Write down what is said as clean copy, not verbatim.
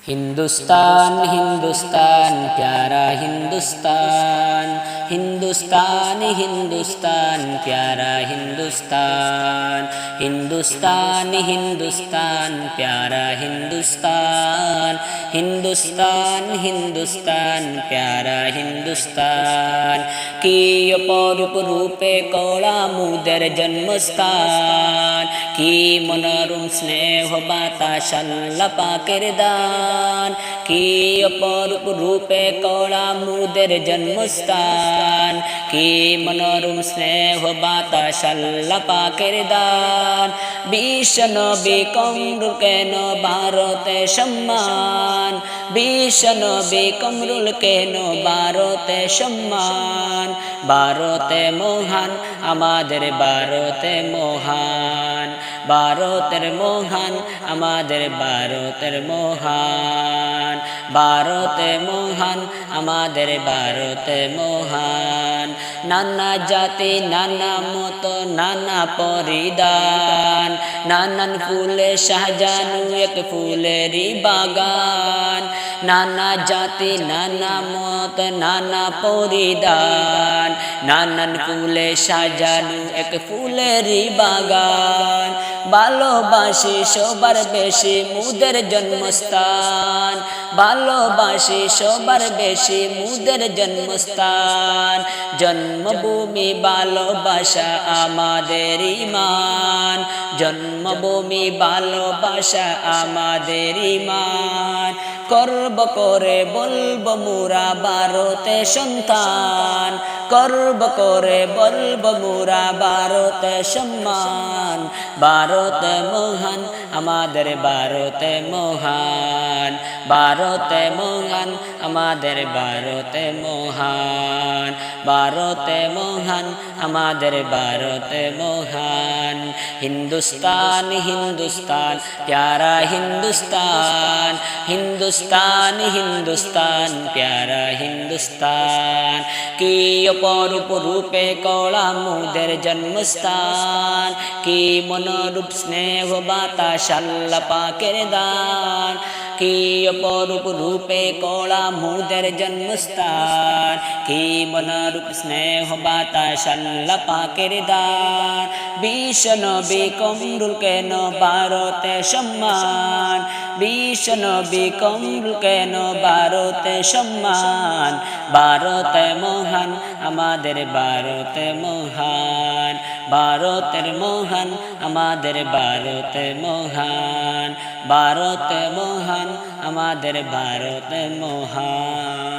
हिंदुस्तान हिंदुस्तान प्यारा हिंदुस्तान, हिंदुस्तान हिंदुस्तान प्यारा हिंदुस्तान, हिंदुस्तान हिंदुस्तान प्यारा हिंदुस्तान, हिंदुस्तान हिंदुस्तान प्यारा हिंदुस्तान। की अपरूप रूपे कौड़ा मुदर जन्मस्थान, की मनोरम स्नेह बाताश अल्लाह पाकेर दान। की अपरूप रूपे कौड़ा मुदर जन्मस्थान, की मनोरम स्नेह बाताश अल्लाह पाकेर दान। বিশ্ব নবী কমরুল কেন ভারতে সম্মান, বিশ্ব নবী কমরুল কেন ভারতে সম্মান। ভারতে মহান আমাদের ভারতে মহান, ভারতের মহান আমাদের ভারতের মহান, ভারতে মহান আমাদের ভারতে মহান। নানা জাতি নানা মত নানা পরিধান, নানান ফুলে সাজানো এক ফুলেরই বাগান। নানা জাতি নানা মত নানা পরিধান, নানান ফুলে সাজানো এক ফুলেরই বাগান। ভালোবাসি সবার বেশি মুদের জন্মস্থান, ভালোবাসি সবার বেশি মুদের জন্মস্থান। জন্মভূমি ভালোবাসা আমাদের ঈমান, জন্মভূমি ভালোবাসা আমাদের ঈমান। গর্ব করে বলবো মোরা ভারতে সন্তান, গর্ব করে বলবো মোরা ভারতে সম্মান। ভারতে মহান আমাদের ভারতে মহান, ভারতে মহান আমাদের ভারতে মহান, ভারতে মহান আমাদের ভারতে মহান। হিন্দুস্তান হিন্দুস্তান প্যারা হিন্দুস্তান, হিন্দুস্তান হিন্দুস্তান প্যারা হিন্দুস্তান। কি অপরূপ রূপে কলা মুদের জন্মস্থান, কি মনোরূপ স্নেহ বাতাস আল্লাহ পাকের দান। কি অপরূপ রূপে কলা মুদের জন্মস্থান, কি মনোরূপ স্নেহ বাতাস আল্লাহ পাকের দান। বিশ্ব নবী কমরুল কেন ভারতে সম্মান, বিশ্ব নবী কমরুল কেন ভারতে সম্মান। ভারতে মহান আমাদের ভারতে মহান, ভারতের মহান আমাদের ভারতে মহান, ভারতে মহান আমাদের ভারতে মহান।